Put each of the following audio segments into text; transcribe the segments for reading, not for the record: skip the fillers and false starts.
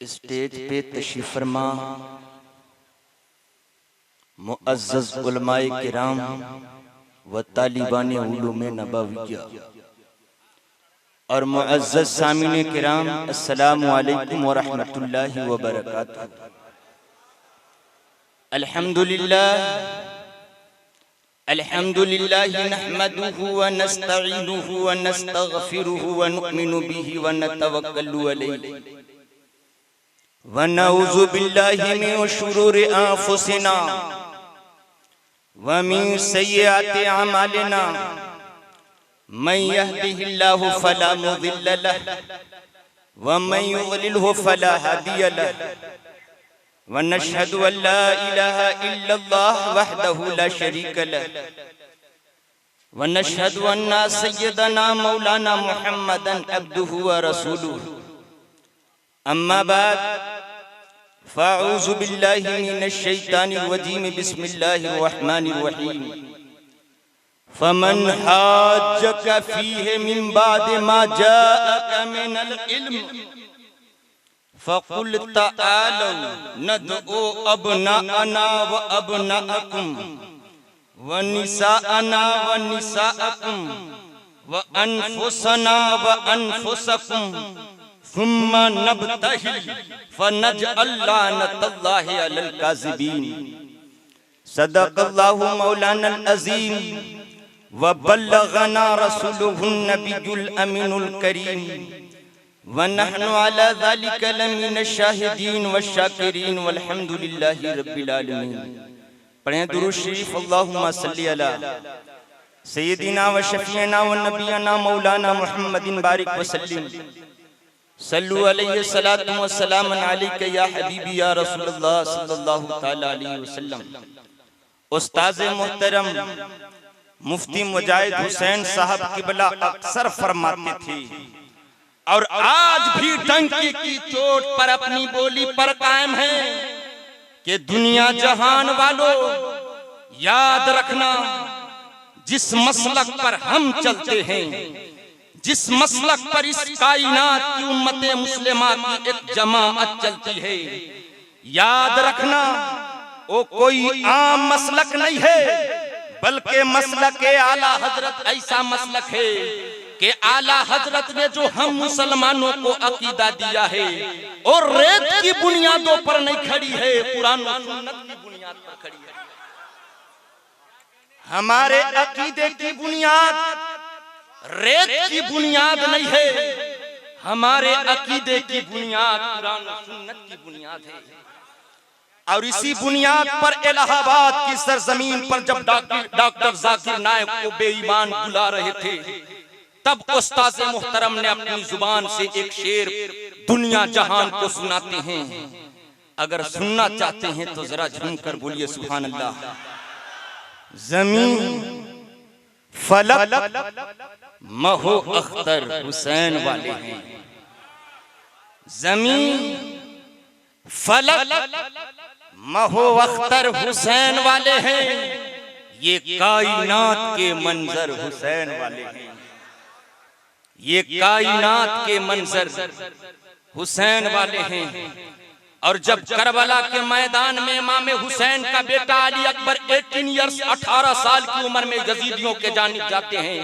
Stage पे तशरीफ फरमा मुअज़्ज़ज़ उलमाए किराम व तालिबान उलूम नबविय्या और मुअज़्ज़ज़ सामीने किराम, अस्सलामु अलैकुम व रहमतुल्लाहि व बरकातुहू। अल्हम्दुलिल्लाह नहमदुहु व नस्तईनुहु व नस्तगफिरुहु व नुमिनु बिही व नतवक्कलु अलैहि व नऊज़ु बिल्लाहि मिन शुरूरि अंफुसिना व मिन सय्यिआति अमालिना। मन यहदिहिल्लाहु फला मुदिल्ल लहु व मन युद्लिलहु फला हादिय लहु व नशहदु अल्ला इलाहा इल्लल्लाह वहदहु ला शरीका लहु व नशहदु अन्ना सय्यदना मौलाना मुहम्मदन अब्दुहु व रसूलुहु। अम्मा बाद फ़अऊज़ु बिल्लाहि मिनश शैतानिर रजीम। बिस्मिल्लाहिर रहमानिर रहीम। फमन हाज्जक फ़ीहि मिन बाद मा जाअक मिनल इल्म फ़क़ुल तआलौ नदउ अबनाअना व अबनाअकुम व निसाअना व निसाअकुम व अनफुसना व अनफुसकुम सुम्मा नब्तहिल फनजअल लानतल्लाहि अलल काज़िबीन। सदक़ल्लाहु मौलानल अज़ीम व बल्लगना रसूलुहुन नबियुल अमीनुल करीम व नहनु अला ज़ालिका लमिनश शाहिदीन व शाकिरीन वल्हम्दुलिल्लाहि रब्बिल आलमीन। पढ़ें दुरूद शरीफ। अल्लाहुम्मा सल्लि अला सय्यिदिना व शफ़ीअना व नबियना मौलाना मुहम्मदिन बारिक व सल्लिम। सल्लु अलैहि सलातु व सलाम अलैका या हबीबी या रसूलल्लाह सल्लल्लाहु तआला अलैहि वसल्लम। उस्ताद मोहतरम मुफ्ती मुजाहिद हुसैन साहब किबला अक्सर फरमाते थे और आज भी डंके की चोट पर अपनी बोली पर कायम है कि दुनिया जहान वालों याद रखना, जिस मसलक पर हम चलते हैं, जिस मसलक पर इस कायनात की उम्मत मुस्लिमा की एक जमाअत चलती है, याद रखना वो कोई आम मसलक नहीं है, बल्कि मसलक आला हजरत ऐसा मसलक है कि आला हजरत ने जो हम मुसलमानों को अकीदा दिया है और रेत की बुनियादों पर नहीं खड़ी है, कुरान और सुन्नत की बुनियाद पर खड़ी है। हमारे अकीदे की बुनियाद रेत की बुनियाद नहीं है, हमारे अकीदे की बुनियाद कुरान और सुन्नत की बुनियाद है। और इसी बुनियाद पर इलाहाबाद की सरजमीन पर जब डॉक्टर जाकिर नायक को बेईमान बुला रहे थे, तब उस्ताद मोहतरम ने अपनी जुबान से एक शेर दुनिया जहान को सुनाते हैं। अगर सुनना चाहते हैं तो जरा झूमकर बोलिए सुभान अल्लाह। जमीन फलक महो अख्तर हुसैन वाले हैं, जमीन फलक महो अख्तर हुसैन वाले हैं, ये कायनात के मंजर हुसैन वाले हैं, ये कायनात के मंजर हुसैन वाले हैं। और जब करबला के मैदान में इमाम हुसैन का बेटा अली अकबर 18 इयर्स 18 साल की उम्र में यजीदियों के जानिब जाते हैं,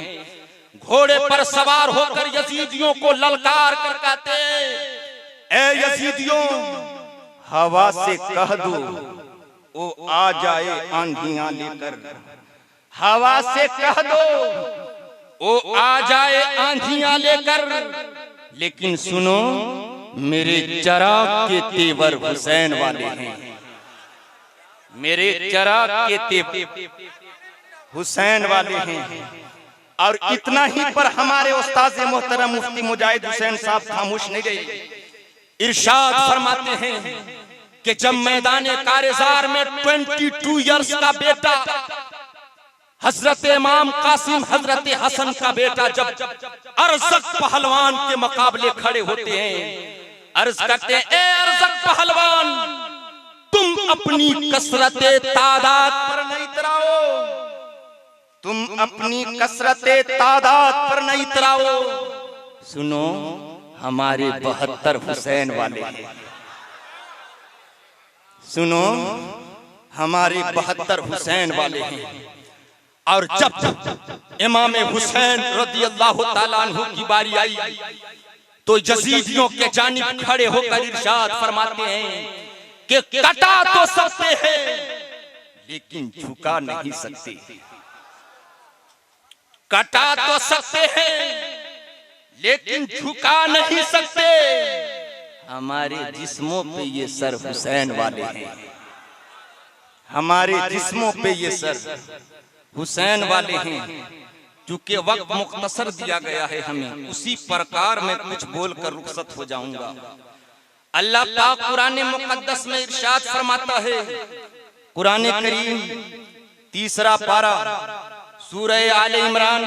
घोड़े पर सवार होकर यजीदियों को ललकार कर कहते, ए यजीदियों हवा से कह दो वो आ जाए आंधियां लेकर, हवा से कह दो वो आ जाए आंधियां लेकर, लेकिन सुनो मेरे चराग के तेवर हुसैन वाले हैं, मेरे चराग के तेवर हुसैन वाले हैं। और इतना ही पर हमारे उस्ताद मोहतरम मुफ्ती मुजाहिद हुसैन साहब खामोश नहीं रहे। इरशाद फरमाते हैं कि जब मैदान कारेजार में 22 इयर्स का बेटा हजरत इमाम कासिम हजरत हसन का बेटा जब अरज़क पहलवान के मुकाबले खड़े होते हैं, अर्ज करते हैं, ए अरज़क पहलवान तुम अपनी कसरते तादाद पर नहीं इतराओ, तुम अपनी कसरते तादाद पर नहीं इतराओ, सुनो हमारे 72 हुसैन वाले हैं, सुनो, हमारे 72 हुसैन वाले हैं, और जब इमाम हुसैन रदियल्लाहु ताला अन्हु की बारी आई तो यजीदियों के जानिब खड़े होकर इरशाद फरमाते हैं कि कटा तो सकते हैं लेकिन झुका नहीं सकते। कटा तो सकते हैं लेकिन झुका नहीं सकते। हमारे जिस्मों पे ये सर हुसैन वाले हैं, हमारे जिस्मों पे ये सर हुसैन वाले हैं। चूंकि वक्त मुख्तसर दिया गया है हमें, उसी प्रकार में कुछ बोलकर रुखसत हो जाऊंगा। अल्लाह पाक कुरान मुकद्दस में इरशाद फरमाता है, कुरान करीम 3 पारा सूरह आले इमरान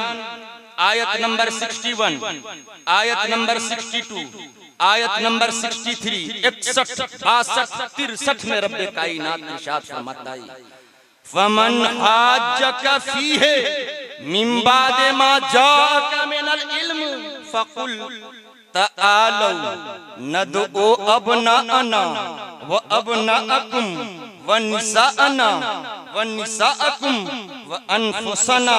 आयत नंबर 61, आयत नंबर 62, आयत नंबर 63, 61, 62, 63 में रब्बे कायनात इरशाद फरमाता है, फमन हाज्जका फीहे मिन बादे मा जाका मिनल इल्म फकुल तआलू नदउ अबनाअना व अबनाअकुम व निसाअना व निसाअकुम व अनफुसना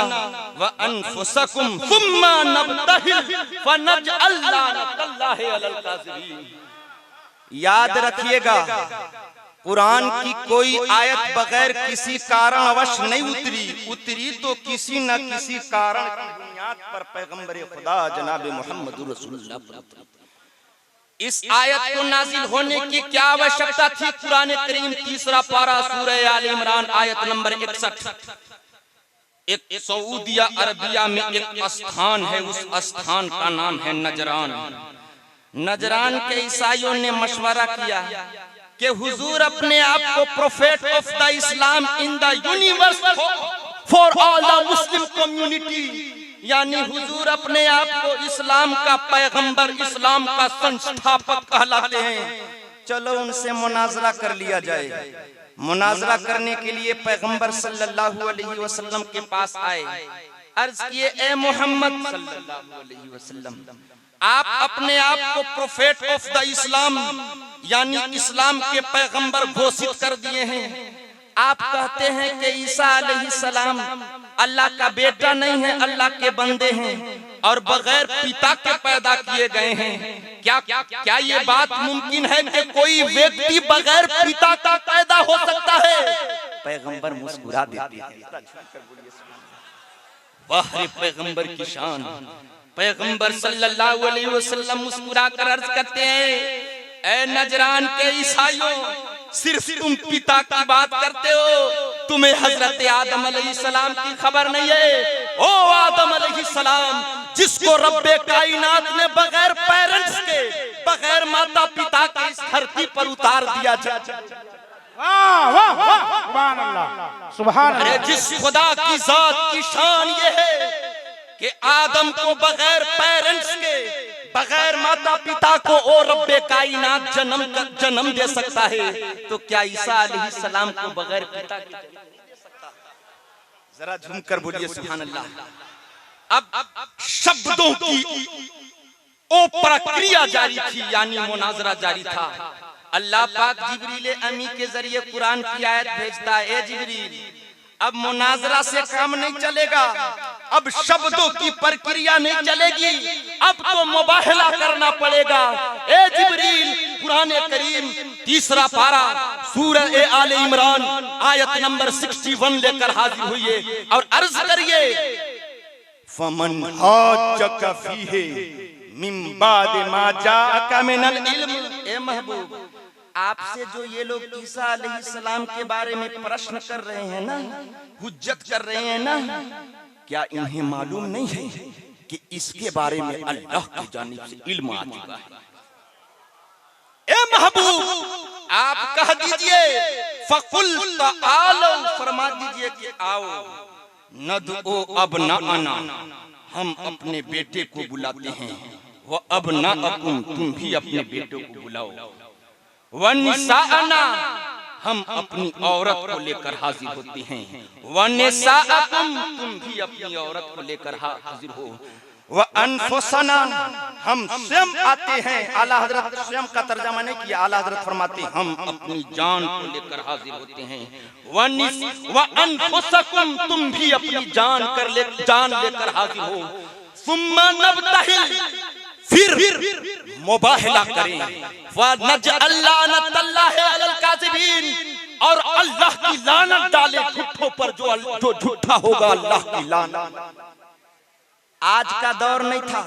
व अनफुसकुम सुम्मा नब्तहिल फनजअल लानतल्लाहि अलल काज़िबीन। याद रखिएगा, कुरान की कोई आयत बगैर किसी कारणवश नहीं उतरी तो किसी न किसी कारण की बुनियाद पर पैगंबर खुदा जनाब मोहम्मद रसूलुल्लाह इस आयत को नाजिल होने की क्या आवश्यकता थी? कुरान करीम 3 पारा सूरह आले इमरान आयत नंबर 61। एक सऊदिया अरबिया में एक स्थान है, उस स्थान का नाम है नजरान। नजरान के ईसाइयों ने मशवरा किया कि हुजूर अपने आप को prophet of the Islam in the universe for all the Muslim community, यानी हुजूर अपने आप को इस्लाम का पैगंबर, इस्लाम का संस्थापक कहलाते हैं। चलो उनसे मुनाजरा कर लिया जाए। मुनाजरा करने के लिए पैगंबर सल्लल्लाहु अलैहि वसल्लम के पास आए, अर्ज किए, ए मोहम्मद सल्लल्लाहु अलैहि वसल्लम, आप अपने आप को प्रोफेट ऑफ द इस्लाम यानी इस्लाम के पैगंबर घोषित कर दिए हैं। आप कहते हैं कि ईसा अलैहिस्सलाम अल्लाह का बेटा नहीं है, अल्लाह के बंदे हैं और बगैर पिता के पैदा किए गए हैं। क्या ये बात मुमकिन है कि कोई व्यक्ति बगैर पिता का पैदा हो सकता है? पैगंबर मुस्कुरा देते हैं। वाह रे पैगंबर की शान। पैगंबर सल्लल्लाहु अलैहि वसल्लम मुस्कुरा कर अर्ज करते हैं, ए नजरान के ईसाइयों, सिर्फ तुम पिता की बात करते हो, तुम्हें हजरत आदम अलैहिस्सलाम की खबर नहीं है। ओ आदम अलैहिस्सलाम, जिसको रब्बे कायनात ने बगैर पेरेंट्स के, बगैर माता पिता के इस धरती पर उतार दिया जाए। सुभान अल्लाह, सुभान अल्लाह। अरे जिस खुदा की जात की शान ये है कि आदम को बगैर पेरेंट्स के, बगैर माता पिता को और रब्बे कायनात जन्म दे सकता है, तो क्या ईसा अलैहिस्सलाम को बगैर पिता के दे सकता है? जरा झूमकर बोलिए सुभान अल्लाह। अब शब्दों की ओ प्रक्रिया जारी थी, यानी मुनाजरा जारी था। अल्लाह पाक जिब्रील अमी के जरिए कुरान की आयत भेजता है, ए जिब्रील, अब मुनाजरा से काम नहीं चलेगा, अब शब्दों की प्रक्रिया नहीं चलेगी, अब तो मुबाहला करना पड़ेगा। ए जिब्रील, कुरान करीम 3 पारा सूरह आले इमरान आयत नंबर 61 लेकर हाजिर हुई और अर्ज करिए, फमन हाज्जका फीहे मिन बाद मा जाअका मिनल इल्म। ए महबूब, आपसे जो ये लोग ईसा अलैहिस्सलाम के बारे में प्रश्न कर रहे हैं ना, हुज्जत कर रहे हैं ना, क्या इन्हें मालूम नहीं है कि इसके बारे में अल्लाह की जानिब से इल्म आ चुका है? ए महबूब, आप कह दीजिए, फकुल तआलो, फरमा दीजिए कि आओ, नदउ अबनाअना, हम अपने बेटे को बुलाते हैं, व अबनाअकुम, तुम भी अपने बेटों को बुलाओ, वनिसाअना, हम अपनी औरत को लेकर हाजिर होते हैं, वनिसाअकुम, तुम भी अपनी औरत को लेकर हाजिर हो, व अनफुसना, हम स्वयं आते हैं। आला हजरत स्वयं का तर्जमा नहीं किया, आला हजरत फरमाते हैं हम अपनी जान को लेकर हाजिर होते हैं। व अनफुसकुम, तुम भी अपनी जान लेकर हाजिर हो। सुम्मा नबतहिल, फिर मुबाहला करें। और अल्लाह की लानत डाले झूठों पर, जो झूठा होगा अल्लाह की लानत। आज का दौर नहीं था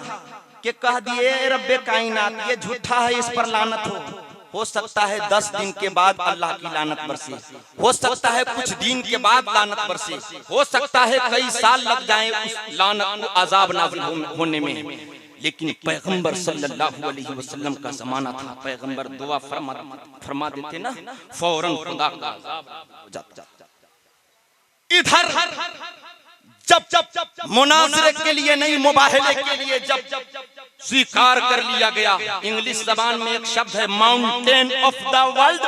कि कह दिए रब्बे कायनात ये झूठा है, इस पर लानत हो सकता है 10 दिन के बाद अल्लाह की लानत बरसे, हो सकता है कुछ दिन के बाद लानत बरसे, हो सकता है कई साल लग जाएं उस लानत को अजाब नाज़िल होने में। लेकिन पैगंबर सल्लल्लाहु अलैहि वसल्लम का जमाना था, पैगंबर दुआ फरमा देते ना, फौरन खुदा का अजाब हो जाता। इधर जब मुनाजरे के लिए नहीं, मुबाहले के लिए जब स्वीकार कर लिया गया, इंग्लिश जबान में एक शब्द है माउंटेन ऑफ द वर्ल्ड,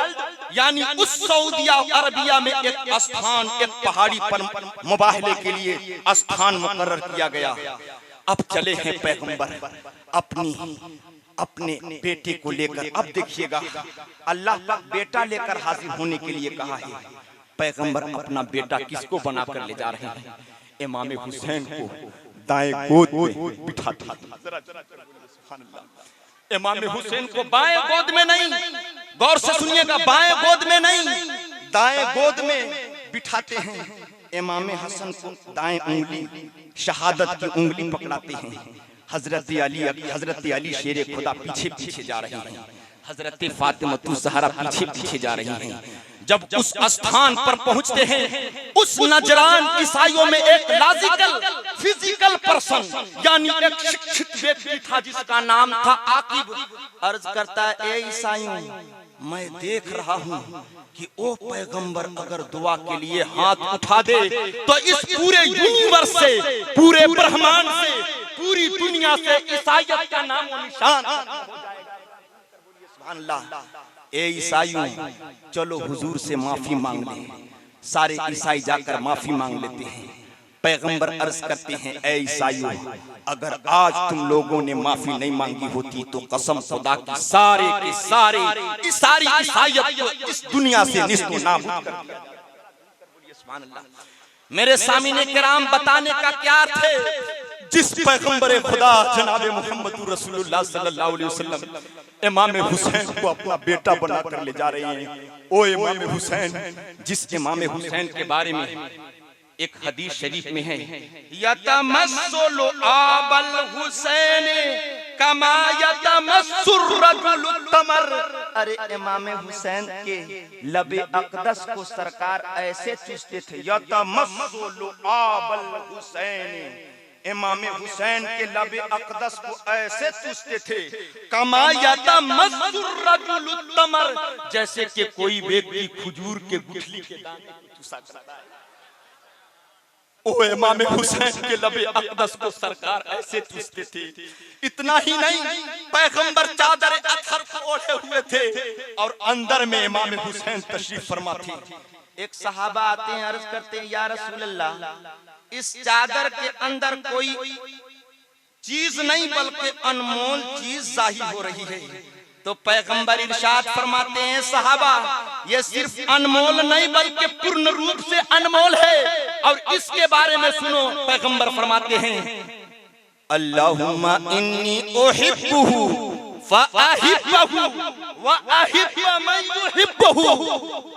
यानी उस सऊदी अरबिया में एक स्थान, एक पहाड़ी पर मुबाहले के लिए स्थान मुकर्रर किया गया। अब चले हैं पैगंबर अपने बेटे को लेकर। अब देखिएगा अल्लाह का बेटा लेकर हाजिर होने के लिए कहा है। पैगंबर अपना बेटा किसको बनाकर ले जा रहे हैं? इमाम हुसैन को दाएं गोद में बिठाते हैं। इमाम हुसैन को बाएं गोद में नहीं, गौर से सुनिएगा, बाएं गोद में नहीं, दाएं गोद में बिठाते हैं। इमाम हसन को दाएं उंगली, शहादत की उंगली पकड़ाते हैं। हजरत अली शेरे खुदा पीछे पीछे जा रहे हैं, हजरत फातिमा ज़हरा पीछे पीछे जा रही हैं। जब उस स्थान पर पहुंचते हैं, उस नजरान ईसाइयों में एक लॉजिकल फिजिकल पर्सन, यानी एक शिक्षित व्यक्ति था जिसका नाम था आकिब। अर्ज करता है, ए ईसाइयों, मैं देख रहा हूं कि ओ पैगंबर अगर दुआ के लिए हाथ उठा दे तो इस पूरे यूनिवर्स से, पूरे ब्रह्मांड से, पूरी दुनिया से ईसाइयत का नाम और निशान हो जाएगा। सुभान अल्लाह। ए ईसाइयों, चलो हुजूर से माफी मांग लें। सारे ईसाई जाकर माफी मांग लेते हैं। पैगंबर अर्ज करते हैं, ए ईसाइयों, अगर आज तुम लोगों ने माफी नहीं मांगी होती तो कसम खुदा की सारी ईसाइयत को इस दुनिया से निस्तो नाबूद कर दिया। सुभान अल्लाह। मेरे सामने किराम, बताने का क्या अर्थ है? जिस पैगंबर खुदा जनाबे मोहम्मद रसूलुल्लाह सल्लल्लाहु अलैहि वसल्लम इमाम हुसैन को अपना बेटा बनाकर ले जा रहे हैं। ओ इमाम हुसैन, जिस इमाम हुसैन के बारे में एक हदीस शरीफ में है, यतमस्सुल आबल हुसैन कमा यतमस्सुर रजुल तमर। अरे इमाम हुसैन के लबे अक़दस को सरकार ऐसे चूसते थे। यतमस्सुल आबल हुसैन, इमाम हुसैन के लबे अक़दस को ऐसे चूसते थे, कमा यतमस्सुर रजुल तमर, जैसे कि कोई व्यक्ति खजूर के गुठली के दाने को चूसा करता है। ओ इमाम हुसैन के लबे अक़दस को सरकार ऐसे चूसते थे। इतना ही नहीं, पैगंबर चादर अतहर को ओढ़े हुए थे और अंदर में इमाम हुसैन तशरीफ फरमा थे। एक सहाबा आते हैं, अर्ज करते हैं, या रसूल अल्लाह, इस चादर के अंदर कोई चीज नहीं बल्कि अनमोल चीज जाहिर हो रही है। तो पैगंबर इरशाद फरमाते हैं, सहाबा, ये सिर्फ अनमोल नहीं बल्कि पूर्ण रूप से अनमोल है। और इसके बारे में सुनो, पैगंबर फरमाते हैं, अल्लाहुम्मा इन्नी उहिब्बुहु फअहिब्बहु व अहिब्ब मन युहिब्बहु।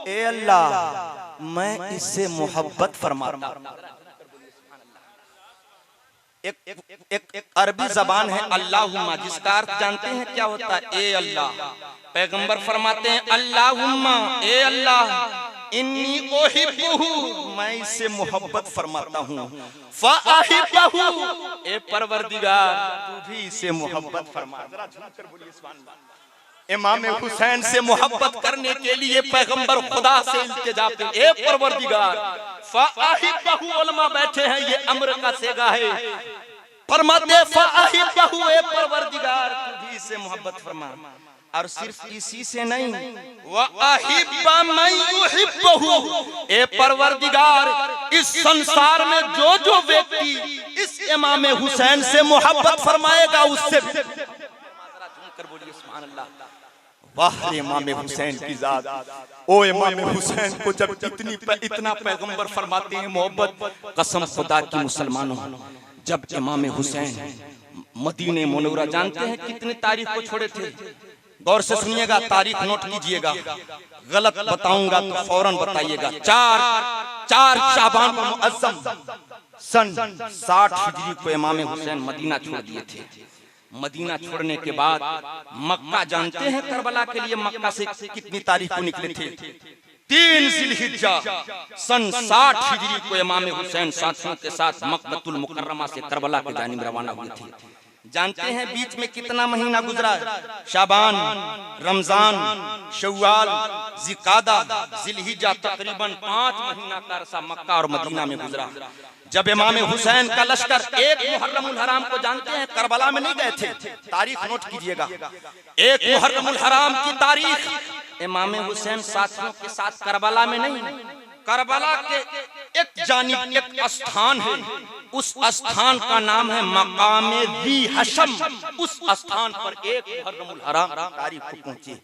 ए अल्लाह, मैं इससे मोहब्बत फरमाता हूं। एक अरबी जबान है अल्लाहुम्मा, जिसका अर्थ जानते हैं क्या होता है? ए अल्लाह। पैगंबर फरमाते हैं, अल्लाहुम्मा, ए अल्लाह, इन्नी उहिब्बुहु, मैं इससे मोहब्बत फरमाता हूँ। फअहिब्बहु, ए परवरदिगार, तू भी इससे मोहब्बत फरमा। जरा झूम कर बोलिए सुभान अल्लाह। इमाम हुसैन से मोहब्बत करने के लिए पैगंबर खुदा से इल्तिजा पे, ए परवरदिगार फअहिब्बहु। उलमा बैठे हैं, ये अम्र का सेगा है। फरमाते फअहिब्बहु, ए परवरदिगार, तू भी इससे मोहब्बत फरमा। और सिर्फ इसी से नहीं, व अहिब्ब मन युहिब्बहु, ए परवरदिगार, इस संसार में जो जो व्यक्ति, इस जिस इमाम हुसैन से मोहब्बत फरमाएगा उससे भी कर बोलिए सुभान अल्लाह। वाह इमाम हुसैन की जात। ओ इमाम हुसैन को जब इतना पैगंबर फरमाते हैं मोहब्बत, कसम खुदा की मुसलमानों, जब इमाम हुसैन मदीने मुनव्वरा जानते हैं कितनी तारीख को छोड़े थे। गौर से सुनिएगा, तारीख नोट कीजिएगा, गलत बताऊंगा तो फौरन बताइएगा। 4 शाबान मुअज्जम सन 60 हिजरी को इमाम हुसैन मदीना छोड़ दिए थे। मदीना छोड़ने के बाद मक्का जानते हैं करबला के लिए मक्का से कितनी तारीख को निकले थे? 3 जिलहिज्जा सन 60 हिजरी को इमाम हुसैन साथियों के साथ मक्कतुल मुकर्रमा से करबला की जानिब रवाना हुए थे। जानते हैं बीच में कितना महीना गुजरा? शाबान, रमजान, शव्वाल, जिकादा, जिलहिज्जा, तकरीबन 5 महीना का अरसा मक्का और मदीना में गुजरा। जब इमाम हुसैन का लश्कर 1 मुहर्रमुल हराम को जानते हैं करबला में नहीं गए थे, तारीख नोट कीजिएगा। 1 मुहर्रमुल हराम की तारीख इमाम हुसैन साथियों के साथ करबला में नहीं, करबला के एक जानिब एक स्थान है, उस स्थान का नाम है मकामे दी हशम। उस स्थान पर 1 मुहर्रमुल हराम तारीख को पहुंचे।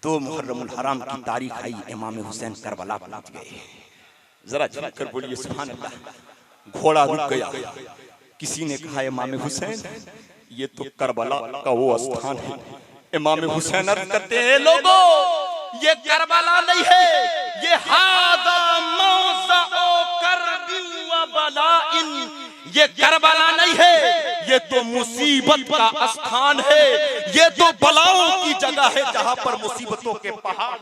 2 मुहर्रमुल हराम की तारीख आई, इमाम हुसैन करबला पहुंच गए। जरा झुककर बोलिए सुभान अल्लाह। घोड़ा रुक गया। किसी ने कहा इमाम हुसैन ये तो करबला का वो स्थान है। इमाम हुसैन अर्ज करते हैं लोगों ये करबला नहीं है, ये हादा मौज़अ करबिन व बलाइन, ये करबला नहीं है, ये तो मुसीबत का स्थान है, ये तो बलाओं की जगह है जहां पर मुसीबतों के पहाड़।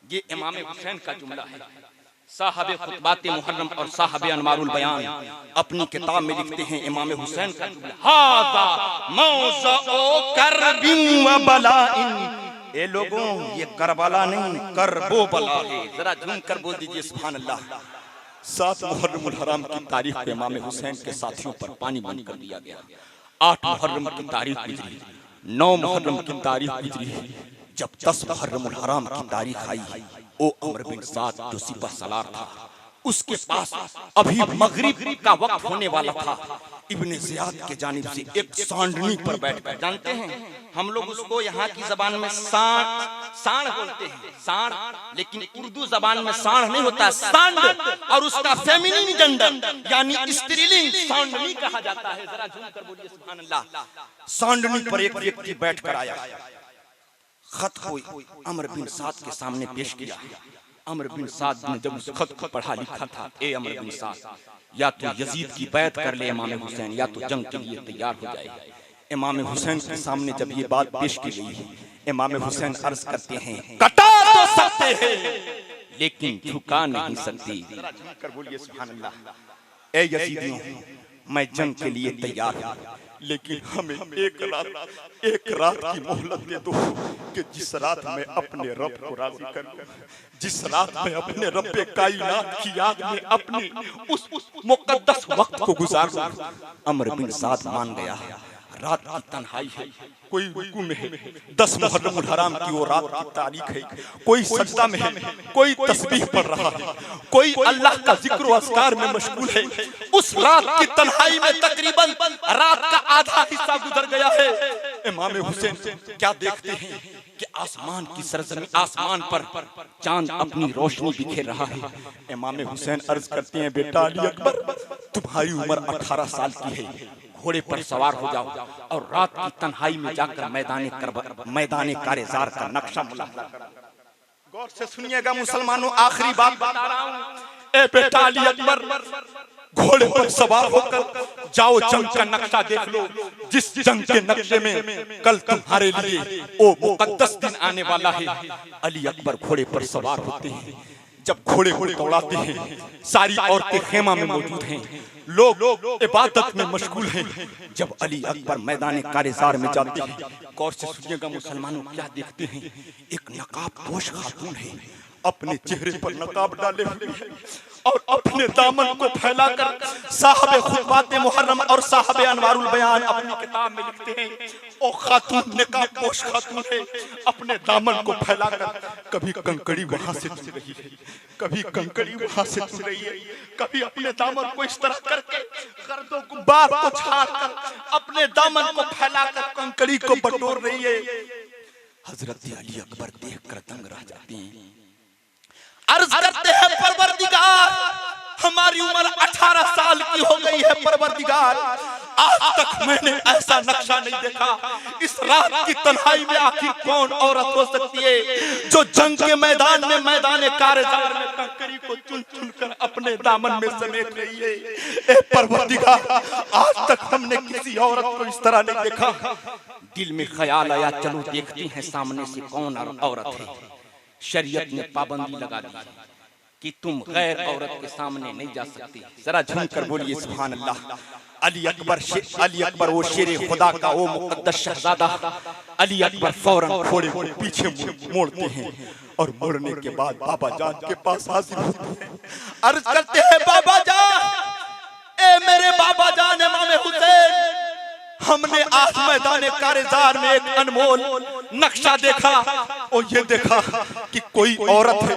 ये इमाम हुसैन का जुमला है। साहबे खुतबात मुहर्रम और साहबे अनवारुल बयान अपनी किताब में लिखते हैं इमाम हुसैन का जुमला हादा मौज़अ करबिन व बलाइन। ए लोगों ये करबला नहीं करबो बला है। जरा झूम कर बोल दीजिए सुभान अल्लाह। 7 मुहर्रमुल हराम की तारीख पे इमाम हुसैन के साथियों पर पानी बंद कर दिया गया। 8 मुहर्रम की तारीख गुजरी, 9 मुहर्रम की तारीख गुजरी। जब 10 मुहर्रमुल हराम की तारीख आई, ओ अमर बिन साद जो सिपह सलार था, उसके पास अभी मगरिब का वक्त होने वाला था। इब्ने ज़ियाद के जानिब से एक सांडनी पर बैठकर, जानते हैं हम लोग उसको यहाँ की जबान में सांड बोलते हैं, सांड, लेकिन उर्दू जबान में सांड नहीं होता, सांड, और उसका फेमिनिन जेंडर यानी स्त्रीलिंग सांडनी कहा जाता है। जरा झूम कर बोलिए सुभान अल्लाह। सांडनी पर एक व्यक्ति बैठकर आया, खत को अमर बिन साद के सामने पेश किया। अमर बिन साद ने जब उस खत को पढ़ा लिखा था, ए अमर बिन साद या तो यजीद की बैत कर ले इमाम हुसैन, या तो जंग के लिए तैयार हो जाए। इमाम हुसैन के सामने जब ये बात पेश की गई, इमाम हुसैन अर्ज करते हैं कटा तो सकते हैं लेकिन झुका नहीं सकती। कर बोलिए सुभान अल्लाह। ए यजीदियों मैं जंग के लिए तैयार हूँ, लेकिन हमें एक रात की मोहलत दे दो कि जिस रात में अपने रब को राजी कर लूं, जिस रात में अपने रब्बे कायनात की याद में अपने उस मुकद्दस वक्त को गुजार लूं। अमर बिन साद मान गया। रात की तन्हाई है, कोई रुकू में है, 10 मुहर्रमुल हराम की वो रात की तारीख है, कोई सजदा में है, कोई तस्बीह पढ़ रहा है, कोई अल्लाह का जिक्र व अस्कार में मशगूल है। उस रात की तन्हाई में तकरीबन रात का आधा हिस्सा गुजर गया है। इमाम हुसैन क्या देखते हैं कि आसमान की सरजमी, आसमान पर चांद अपनी रोशनी बिखेर रहा है। इमाम हुसैन अर्ज करते हैं बेटा अली अकबर तुम्हारी उम्र 18 साल की है, घोड़े पर सवार हो जाओ और रात की तन्हाई में जाकर मैदान कारेजार का नक्शा मुलाहिजा करो। गौर से सुनिएगा मुसलमानों, आखिरी बात बता रहा हूं। ए बेटा अली अकबर घोड़े पर सवार होकर जाओ, जंग का नक्शा देख लो। जिस जंग के नक्शे में कल तुम्हारे लिए ओ मुकद्दस दिन आने वाला है। अली अकबर घोड़े पर सवार होते हैं। जब घोड़े को दौड़ाते हैं, सारी औरतें खेमा में मौजूद हैं, लोग इबादत में मशगूल हैं। जब अली अकबर मैदान कारेजार में जाते हैं, गौर से सुनिएगा मुसलमानों क्या देखते हैं, एक नकाब पोश खातून है, अपने चेहरे पर नकाब डाले हुए है और अपने दामन को फैलाकर साहबे खुतबात मुहर्रम और साहबे अनवारुल बयान अपनी किताब में लिखते हैं, ओ खातून नकाब पोश खातून है, अपने दामन को फैलाकर कभी कंकड़ी वहां से चल रही है, कभी कंकड़ी वहां से चुन रही है, कभी अपने दामन को इस तरह करके गर्दों गुब्बार को छाड़कर अपने दामन को फैलाकर कंकड़ी को बटोर रही है। हजरत अली अकबर देखकर दंग रह जाते हैं, अर्ज करते हैं परवरदिगार, हमारी उम्र 18 साल की हो गई है परवरदिगार, आज तक मैंने ऐसा नक्शा नहीं देखा। इस रात की तन्हाई में आखिर कौन औरत हो सकती है जो जंग के मैदान में, मैदान कारज़ार में कंकड़ी को चुन चुन कर अपने दामन में समेट रही है। ए परवरदिगार, आज तक हमने किसी औरत को इस तरह नहीं देखा। दिल में ख्याल आया, चलो देखते हैं सामने से कौन औरत है। शरीयत ने पाबंदी लगा दी कि तुम गैर औरत के सामने नहीं जा सकती। जरा झूम कर बोलिए सुभान अल्लाह। अली अकबर वो शेरे खुदा का वो मुकद्दस शहजादा, अली अकबर फौरन घोड़े को पीछे मोड़ते हैं और मोड़ने के बाद बाबा जान के पास हाजिर होते हैं। अर्ज करते हैं, बाबा जान, ए मेरे बाबा जान इमाम हुसैन, हमने आज मैदान कारज़ार में एक अनमोल नक्शा देखा और ये देखा कि कोई औरत है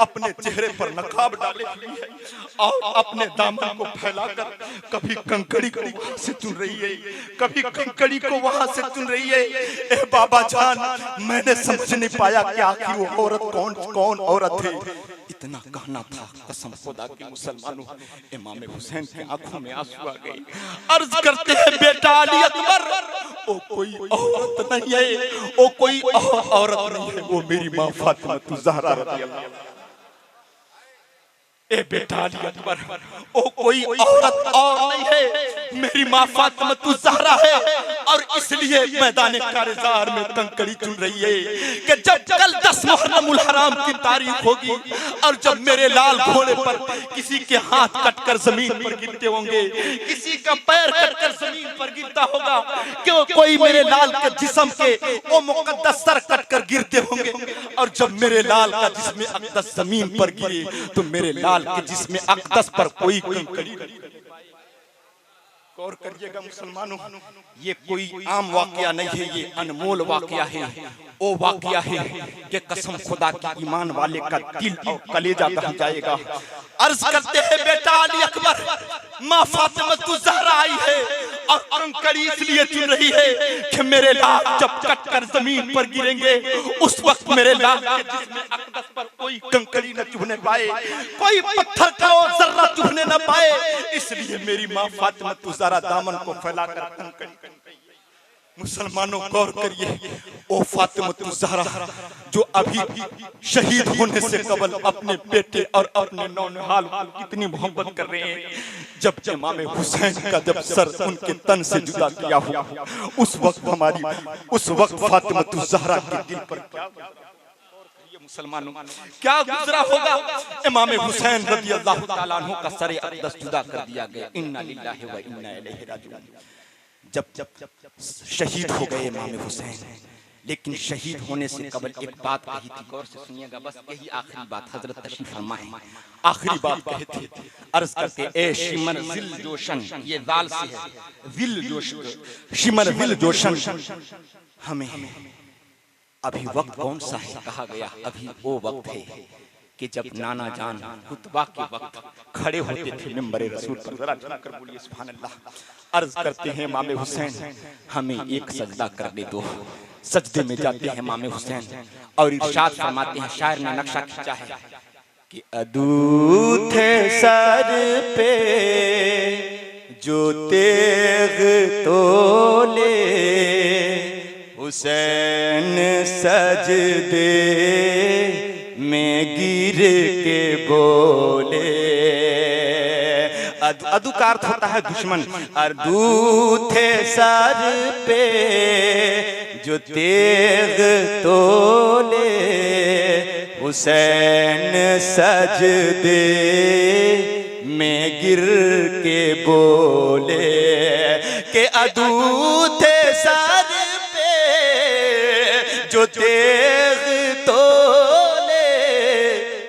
अपने चेहरे पर नकाब डाले हुई है और अपने दामन को फैलाकर कभी कंकड़ी को वहां से चुन रही है, कभी कंकड़ी को वहां से चुन रही है। ए बाबा जान, मैंने समझ नहीं पाया कि आखिर वो औरत कौन औरत है। इतना कहना था, कसम खुदा की मुसलमानों, इमाम हुसैन की आंखों में आंसू आ गए। अर्ज करते हैं, बेटा अली अकबर, वो कोई औरत नहीं है, वो कोई औरत नहीं है, वो मेरी माँ फातिमा ज़हरा रज़ी अल्लाह। ए बेटा अली अकबर, वो कोई औरत और नहीं है, मेरी माँ फातिमा ज़हरा है और इसलिए मैदान कारज़ार में कंकड़ी चुन रही है कि जब कल 10 मुहर्रमुल हराम की तारीख होगी और जब मेरे लाल घोड़े पर किसी के हाथ कटकर जमीन पर गिरते होंगे, किसी का पैर कटकर जमीन पर गिरता होगा, क्यों कोई मेरे लाल के जिस्म के वो मुकद्दस सर कटकर गिरते होंगे और जब मेरे लाल का जिस्म अक़दस जमीन पर गिरे तो मेरे लाल के जिस्म अक़दस पर कोई कंकड़ी। गौर करिएगा मुसलमानों, ये कोई आम वाकया नहीं है, ये अनमोल वाकया है। वो वाकया है कि कसम खुदा की ईमान वाले का दिल और कलेजा दह जाएगा। अर्ज करते हैं, बेटा अली अकबर, माँ फातिमा ज़हरा आई है और कंकड़ी इसलिए चुन रही है कि मेरे लाल जब कटकर जमीन पर गिरेंगे उस वक्त मेरे लाल के जिस्म अक़दस पर कोई कंकड़ी न चुभने पाए, कोई पत्थर का जर्रा चुभने न पाए, इसलिए मेरी माँ फातिमा ज़हरा दामन को फैलाकर कंकड़ी। मुसलमानों गौर करिए, ओ फातिमा ज़हरा जो अभी शहीद होने से कबल अपने बेटे और अपने नौनिहाल को कितनी मोहब्बत कर रहे हैं, जब इमाम हुसैन का जब सर उनके तन से जुदा किया हुआ, उस वक्त फातिमा ज़हरा के दिल पर क्या मुसलमानों क्या गुजरा होगा। इमाम हुसैन रज़ी अल्लाह तआला अन्हु का सर अक़दस जुदा कर दिया गया। इन्ना लिल्लाहि व इन्ना इलैहि राजिऊन। जब शहीद हो गए इमाम हुसैन, लेकिन शहीद होने से कबल एक बात कही थी, गौर से सुनिएगा, बस यही आखिरी बात हजरत तशरीफ फरमा है। आखिरी बात कही थी, अर्ज करके, ए शिमर दिल जोशन, ये दाल से है, दिल जोश, शिमर दिल जोशन, हमें अभी वक्त कौन सा है, कहा गया अभी वो वक्त है कि जब नाना जान खुतबा के वक्त खड़े होते थे मिंबरे रसूल पर। जरा झुककर बोलिए सुभान अल्लाह। अर्ज करते हैं, इमाम हुसैन हमें एक सजदा कर दे दो। सजदे में जाते हैं इमाम हुसैन और इरशाद फरमाते हैं, शायर ने नक्शा खींचा है कि अदू थे सर पे जो तेग तोले, हुसैन सजदे में गिर के बोले। अदू का अर्थ होता है दुश्मन। अदू थे सर पे जो तेग तोले, हुसैन सजदे में गिर के बोले के अदू थे सर पे जो तेग तोले,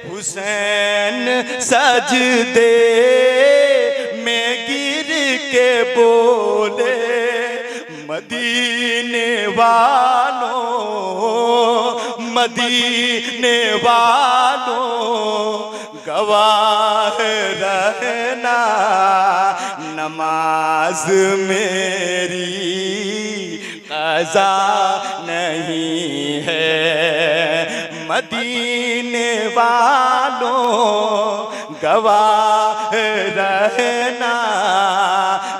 हुसैन सजदे में गिर के बोले। मदीने वालों, मदीने वालों, गवाह रहना नमाज मेरी क़ज़ा नहीं है। मदीने वालों गवाह रहना,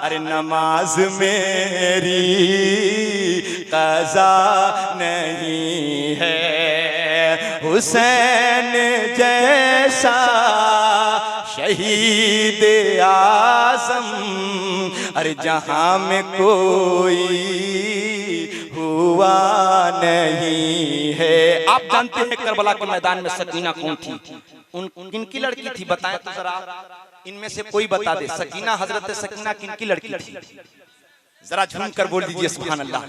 अरे नमाज मेरी क़ज़ा नहीं है। हुसैन जैसा शहीद आज़म अरे जहां में कोई हुआ नहीं है। आप जानते हैं करबला के मैदान में सकीना कौन थी? किनकी लड़की थी बताएं तो जरा, इनमें से कोई बता दे। सकीना, हजरत सकीना किनकी लड़की थी? जरा झूम कर बोल दीजिए सुभान अल्लाह।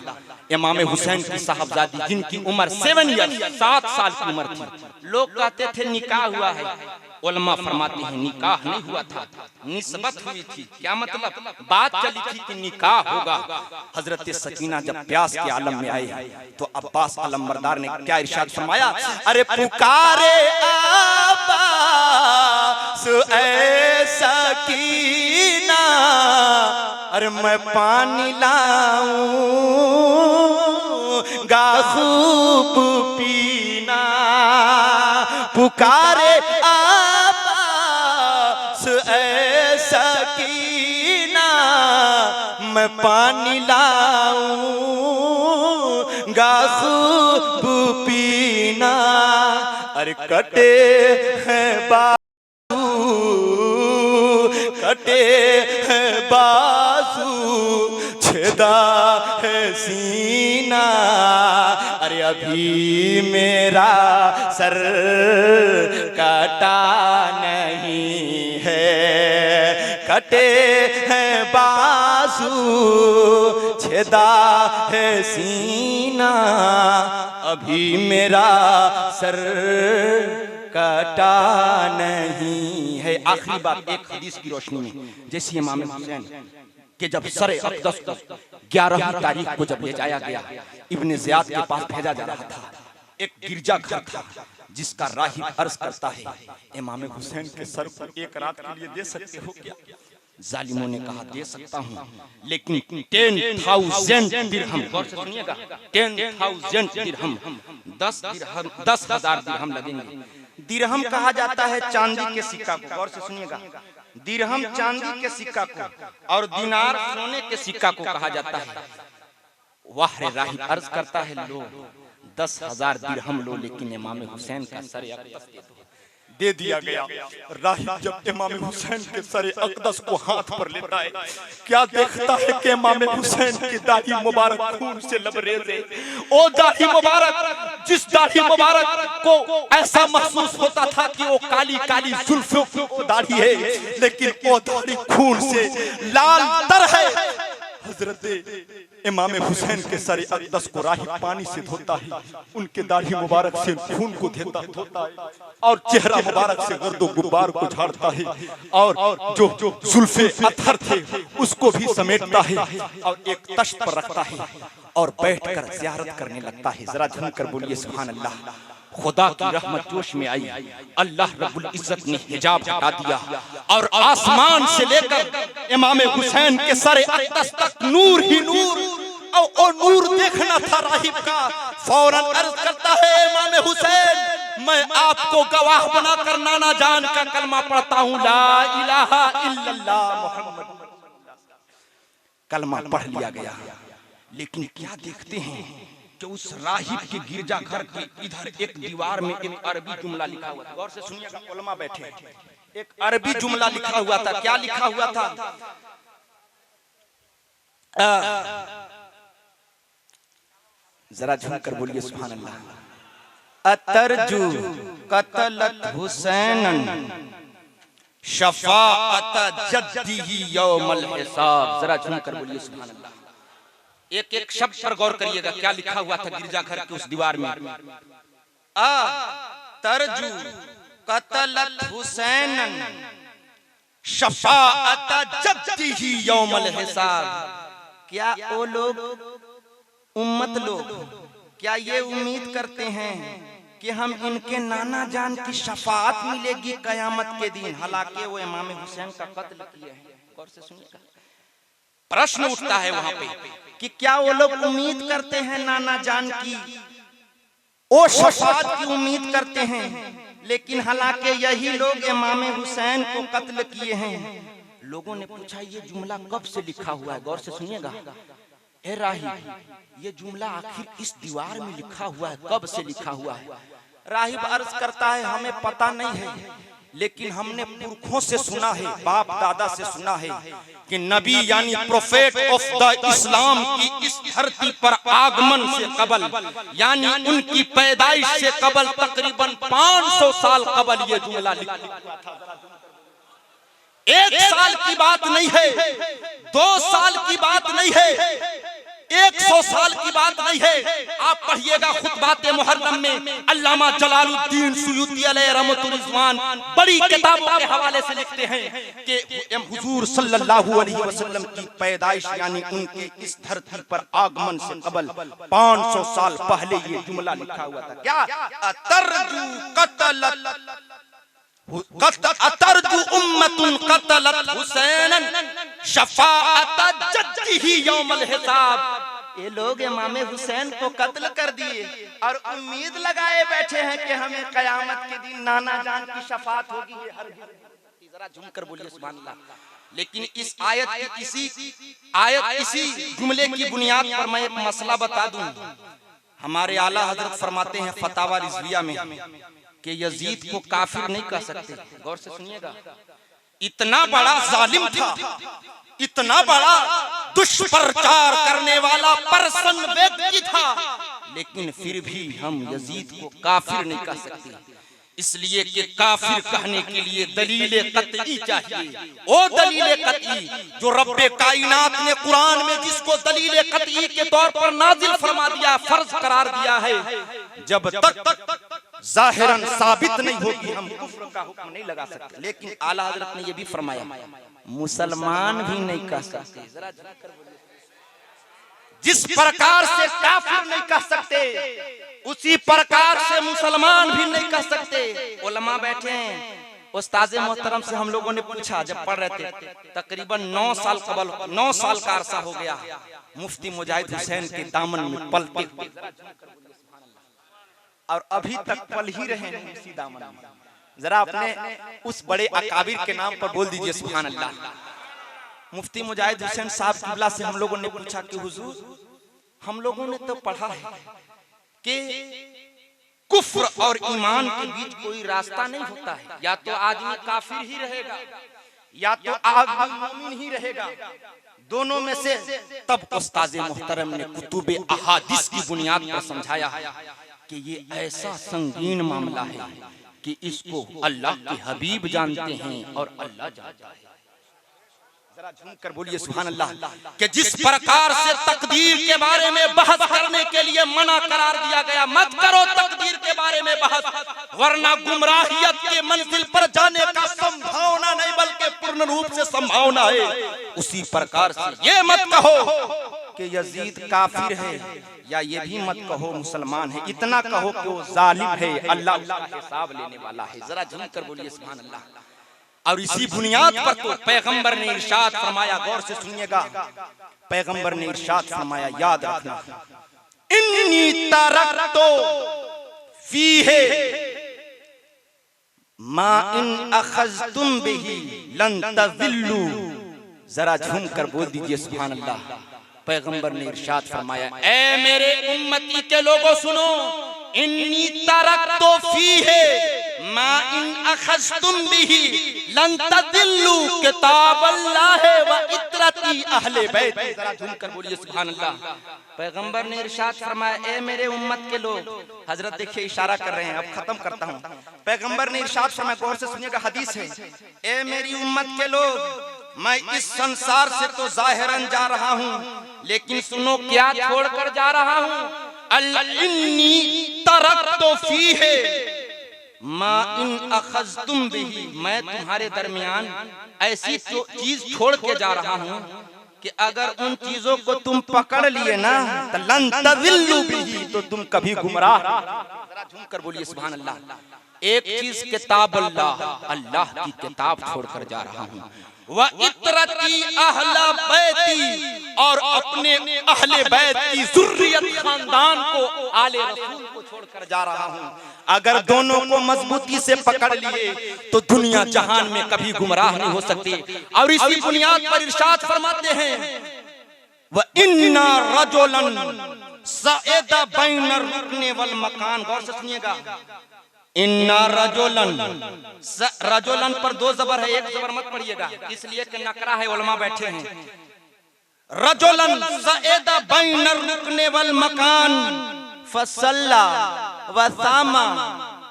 इमाम हुसैन की साहबजादी जिनकी उम्र 7 ईयर 7 साल की उम्र थी। लोग कहते थे निकाह हुआ है, उलमा फरमाते हैं निकाह नहीं हुआ था, निस्बत हुई थी। क्या मतलब? बात चली थी कि निकाह होगा। हजरत सकीना जब प्यास के आलम में आए तो अब्बास अलमबरदार ने क्या इरशाद फरमाया? अरे पुकारे अब्बास ऐ सकीना, अरे मैं पानी लाऊंगा खूब पीना। पुकारे अब्बास ऐ सकीना, मैं पानी लाऊंगा खूब पीना। अरे कटे हैं बाजू, कटे हैं बाजू, छेदा है सीना। अरे अभी मेरा सर कटा नहीं है। कटे हैं बाजू, छेदा है सीना, अभी मेरा सर कटा नहीं है। आखिरी बात एक हदीस की रोशनी में, जैसे इमाम हुसैन कि जब सर अक़दस को 11वीं तारीख को जब ले जाया गया, इब्ने ज़ियाद के पास भेजा जा रहा था। एक गिरजा घर था जिसका राहिब अर्ज करता है, इमाम हुसैन के सर को एक रात के लिए दे सकते हो क्या? जालिमों ने कहा दे सकता हूँ, लेकिन 10,000 दिरहम, गौर से सुनिएगा, 10,000 दिरहम, 10,000 दिरहम लगेंगे। दिरहम कहा जाता है चांदी के सिक्का को, गौर से सुनिएगा, दिरहम चांदी के सिक्का को और दिनार सोने के सिक्का को कहा जाता है। वाह रे राहिब अर्ज करता है लो 10,000 दिरहम लो, लेकिन इमाम हुसैन का सर अक़दस दे दिया गया। राहिब जब इमाम हुसैन के सर अक़दस को हाथ पर लेता है, क्या देखता है कि इमाम हुसैन की दाढ़ी मुबारक खून से लबरेज है। ओ दाढ़ी मुबारक, जिस दाढ़ी मुबारक को ऐसा महसूस होता था कि वो काली काली जुल्फों की दाढ़ी है, लेकिन वो दाढ़ी खून से लाल तर है। हजरत इमाम हुसैन के सर अक़दस को राहिब पानी से धोता है, उनके दाढ़ी मुबारक से खून को धोता है और चेहरा मुबारक से गर्दो गुब्बार को झाड़ता है और जो जुल्फे अथर थे उसको भी समेटता है और एक तश्त पर रखता है और बैठकर ज़ियारत करने लगता है। जरा झूम कर बोलिए सुभान अल्लाह। खुदा की रहमत जोश में आई, अल्लाह रब्बुल इज्जत ने हिजाब हटा दिया और आसमान से लेकर इमाम हुसैन के सर अक़दस तक नूर ही नूर, और नूर देखना था राहिब का। फौरन अर्ज करता है इमाम हुसैन, मैं आपको गवाह बनाकर नाना जान का कलमा पढ़ता हूँ, ला इलाहा इल्लल्लाह मुहम्मद। कलमा पढ़ लिया गया, लेकिन क्या देखते हैं कि उस राहिब के गिरजा घर के इधर एक दीवार में एक अरबी जुमला लिखा हुआ था। गौर से सुनिएगा, उलमा बैठे, एक अरबी जुमला लिखा हुआ था। क्या लिखा हुआ था? जरा झूम कर बोलिए सुभान अल्लाह। अतरजू कतलत हुसैनन शफाअत जद्दीही यौमल हिसाब। जरा झूम कर बोलिए सुभान अल्लाह। एक एक शब्द पर गौर करिएगा, क्या लिखा हुआ था गिरजाघर के उस दीवार में? तरजू कतलत हुसैनन शफाअत जद्दीही यौमल हिसाब। क्या वो लोग, उम्मत लोग, क्या ये उम्मीद करते हैं कि हम इनके नाना जान की शफाअत मिलेगी कयामत के दिन, हालांकि वो इमाम हुसैन का कत्ल किए हैं। गौर से सुनिएगा, प्रश्न उठता है वहां पे कि क्या वो लोग उम्मीद करते हैं नाना जान की, वो शफाअत की उम्मीद करते हैं, लेकिन हालांकि यही लोग इमाम हुसैन को कत्ल किए हैं। लोगों ने पूछा ये जुमला कब से लिखा हुआ है? गौर से सुनिएगा, ए राहिब, ये जुमला आखिर इस दीवार में लिखा हुआ है, कब से लिखा हुआ है? राहिब अर्ज करता है हमें पता नहीं है, लेकिन हमने पुरखों से सुना है, बाप दादा से सुना है कि नबी यानी प्रोफेट ऑफ द इस्लाम की इस धरती पर आगमन से कबल, यानी उनकी पैदाइश से कबल तकरीबन 500 साल कबल ये जुमला लिखा था। 1 साल की बात नहीं है, 2 साल की बात नहीं है, 100 साल की बात नहीं है। आप पढ़िएगा खुतबाते मुहर्रम में अल्लामा जलालुद्दीन सुयूती अलैहि रहमतुल रिज़वान बड़ी किताबों के हवाले से लिखते हैं कि हुजूर सल्लल्लाहु अलैहि वसल्लम की पैदाइश यानी उनके इस धरती पर आगमन से कबल 500 साल पहले ये जुमला लिखा हुआ था। क्या अतरजू कतलत अतरजू उम्मतुन कतलत हुसैनन शफाअत जद्दिही यौमल हिसाब। ये लोग इमाम हुसैन को कत्ल कर दिए और उम्मीद लगाए बैठे हैं कि हमें कयामत के दिन नाना जान की शफाअत होगी। जरा झूमकर बोलिए सुभान अल्लाह। लेकिन इस आयत इसी जुमले की बुनियाद पर मैं एक मसला बता दूं। हमारे आला हजरत फरमाते हैं फतावा रिजविया में कि यजीद को काफिर नहीं कह सकते। गौर से सुनिएगा, इतना बड़ा जालिम था, इतना बड़ा दुष्प्रचार करने वाला पर्सन व्यक्ति था, लेकिन फिर भी हम यजीद को काफिर नहीं कह सकते, इसलिए कि काफिर कहने के लिए दलील कतई चाहिए। वो दलील कतई जो रब्बे कायनात ने कुरान में जिसको दलील कतई के तौर पर नाजिल फरमा दिया, फर्ज करार दिया है, जब तक जाहिरन साबित नहीं होगी हम कुफ्र का हुक्म नहीं लगा सकते। लेकिन आला हजरत ने यह भी फरमाया मुसलमान भी नहीं कह सकते। जरा जिस प्रकार से काफिर नहीं कह सकते, उसी प्रकार से मुसलमान भी नहीं कह सकते। उलमा बैठे हैं, उस्ताद मोहतरम से हम लोगों ने पूछा, जब पढ़ रहे थे तकरीबन 9 साल कबल 9 साल का अरसा हो गया मुफ्ती मुजाहिद हुसैन के दामन में पलते हुए, और अभी तक पल ही रहे हैं उसी दामन में। जरा अपने उस बड़े अकाबिर के नाम पर बोल दीजिए सुभान अल्लाह। मुफ्ती मुजाहिद हुसैन साहब किबला से हम लोगों ने पूछा कि हुजूर, हम लोगों ने तो पढ़ा है कि कुफ्र और ईमान के बीच कोई रास्ता नहीं होता है, या तो आदमी काफिर ही रहेगा या तो आदमी मोमिन ही रहेगा, दोनों में से। तब उस्ताद मोहतरम ने कुतुब अहादीस की बुनियाद पर समझाया कि ये ऐसा संगीन मामला है कि इसको अल्लाह के हबीब जानते हैं और अल्लाह जानता है। जरा झूम कर बोलिए सुभान अल्लाह। कि जिस प्रकार से तकदीर के बारे में बहस करने के लिए मना करार दिया गया, मत करो तकदीर के बारे में बहस, वरना गुमराहियत के मंजिल पर जाने का संभावना नहीं बल्कि पूर्ण रूप से संभावना है। उसी प्रकार से ये मत कहो कि यजीद काफिर है, या ये भी मत कहो मुसलमान है, इतना कहो कि वो जालिम है, अल्लाह उसका हिसाब लेने वाला है। जरा झूम कर बोलिए सुभान अल्लाह। और इसी बुनियाद पर तो पैगंबर ने इरशाद फरमाया, गौर से सुनिएगा, पैगंबर ने इरशाद फरमाया, याद रखना, इन्नी तरक्तो फीहे मा इन अखज़तुम बिही लन तज़िल्लू। जरा झूम कर बोल दीजिए सुभान अल्लाह। पैगंबर ने इरशाद फरमाया, ए मेरे उम्मती के लोगों सुनो, इन्नी तरक्तो फीहे मा इन अखज़तुम बिही लन तज़िल्लू किताबल्लाह व इत्रती अहले बैत। जरा झूम कर बोलिए सुभान अल्लाह। पैगंबर ने इरशाद फरमाया, ए मेरे उम्मत के लोग, हजरत देखिए इशारा कर रहे हैं, अब खत्म करता हूँ। पैगंबर ने इरशाद फरमाया, गौर से सुनिएगा, हदीस है, ए मेरी उम्मत के लोग, मैं इस संसार से तो जाहिरन जा रहा हूँ, लेकिन सुनो क्या छोड़कर जा रहा हूँ, इन्नी तरक्तो फीहे मा इन अखज़तुम बिही, मैं तुम्हारे दरमियान ऐसी चीज छोड़ के जा रहा हूँ कि अगर उन चीजों को तुम पकड़ लिए ना तो लन तज़िल्लू बिही, तो तुम कभी गुमराह। जरा झूम कर बोलिए सुभान अल्लाह। एक चीज किताब अल्लाह, अल्लाह की किताब छोड़कर जा रहा हूँ। व इतरती अहला बैती, और अपने अहले बैत की ज़ुर्रियत खानदान को, आले रसूल को छोड़कर जा रहा हूँ। अगर दोनों को मजबूती से पकड़ लिए तो दुनिया जहान में कभी गुमराह नहीं हो सकती। और इसी बुनियाद पर इरशाद फरमाते हैं व इन्ना रजुलन सअदा बैन रुकने वल मकान। गौर से सुनिएगा, इन्ना रजुलन, रजुलन पर दो जबर है, एक जबर मत पढ़िएगा इसलिए कि नकरा है, उलमा बैठे हैं। रजुलन सअदा बैन रुकने वल मकान फसल्ला वसामा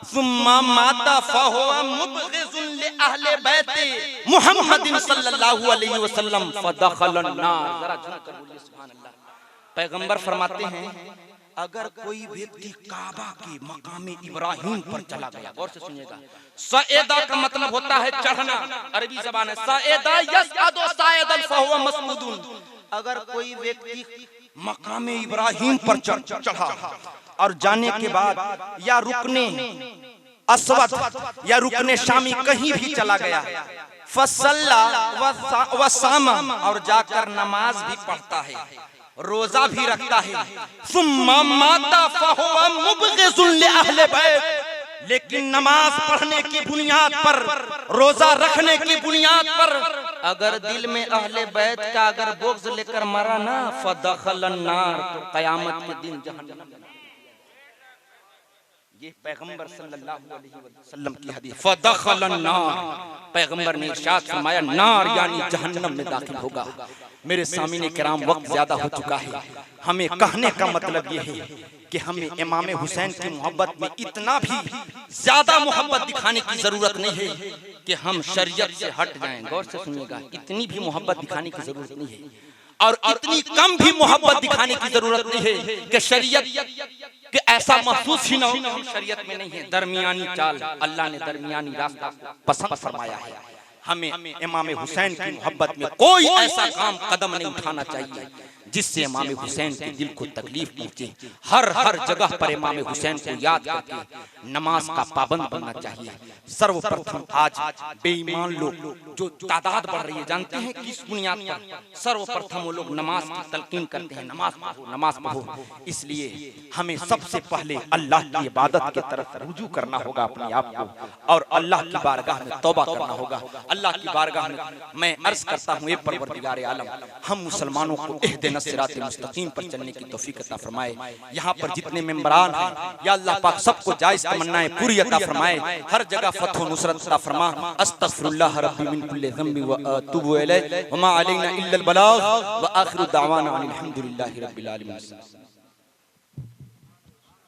सुम्मा माता फहुवा मुबग़िज़ुन li अहले बैते मुहम्मदिन सल्लल्लाहु अलैहि वसल्लम फदखलन नार। जरा झुमकर बोलिए सुभान अल्लाह। पैगंबर फरमाते हैं अगर कोई व्यक्ति काबा के मकाम इब्राहिम पर चला गया, गौर से सुनिएगा, सएदा का मतलब होता है चढ़ना, अरबी जबान है सएदा यसअदु साइदन फहुवा मसऊदुन। अगर कोई व्यक्ति मकाम इब्राहिम पर चढ़ा और जाने के बाद या रुकने अस्वद या रुकने शामी कहीं भी चला गया, फसल्ला व सामा, और जाकर नमाज भी पढ़ता है, रोजा भी रखता है, सुम्मा माता फहुवा मुबग़िज़ुन li अहले बैत, लेकिन नमाज पढ़ने की बुनियाद पर, रोजा रखने की बुनियाद पर अगर दिल में अहले बैत का अगर बोग्ज लेकर मरा ना, फदखलन नार, तो कयामत के दिन जहन्नम। ये पैगंबर सल्लल्लाहु अलैहि वसल्लम की हदीस। फदखलन नार, पैगंबर ने इरशाद फरमाया नार यानी जहन्नम में दाखिल होगा। मेरे सामने किराम वक्त ज्यादा हो चुका है, हमें कहने का मतलब ये है कि हमें इमाम हुसैन की मोहब्बत में इतना भी ज्यादा मोहब्बत दिखाने की जरूरत नहीं है कि हम शरीयत से हट जाएं। गौर से सुनिएगा, इतनी भी मोहब्बत दिखाने की जरूरत नहीं है और इतनी कम भी मोहब्बत दिखाने की जरूरत नहीं है कि शरीयत कि ऐसा महसूस ही ना हो कि हम शरीयत में नहीं है। दरमियानी चाल, अल्लाह ने दरमियानी रास्ता पसंद फरमाया है। हमें इमाम हुसैन की मोहब्बत में कोई ऐसा काम कदम नहीं उठाना चाहिए जिससे इमाम हुसैन के दिल को तकलीफ पहुंचे। हर जगह पर इमाम हुसैन को याद करके नमाज का पाबंद बनना चाहिए। सर्वप्रथम आज बेईमान लोग जो तादाद बढ़ रही है, जानते हैं किस बुनियाद पर? सर्वप्रथम वो लोग नमाज की तलकीन करते हैं, नमाज पढ़ो। इसलिए हमें सबसे पहले अल्लाह की इबादत की तरफ रुजू करना होगा अपने आप को, और अल्लाह की बारगाह में तौबा करना होगा। अल्लाह की बारगाह में मैं अर्ज करता हूँ, ए परवरदिगार आलम, हम मुसलमानों को इहदिना सिराते मुस्तकीम पर चलने की तौफीक अता फरमाए। यहाँ पर जितने मेंबरान हैं या अल्लाह पाक सबको जायज तमन्नाएं पूरी अता फरमाए। हर जगह फतह व नुसरत अता फरमा। अस्तगफिरुल्लाह रब्बी मिन कुल्लि ज़ंबि व अतूबु इलैहि व मा अलैना इल्लल बलाग व आखिरु दावाना अनिल हम्दुलिल्लाहि रब्बिल आलमीन।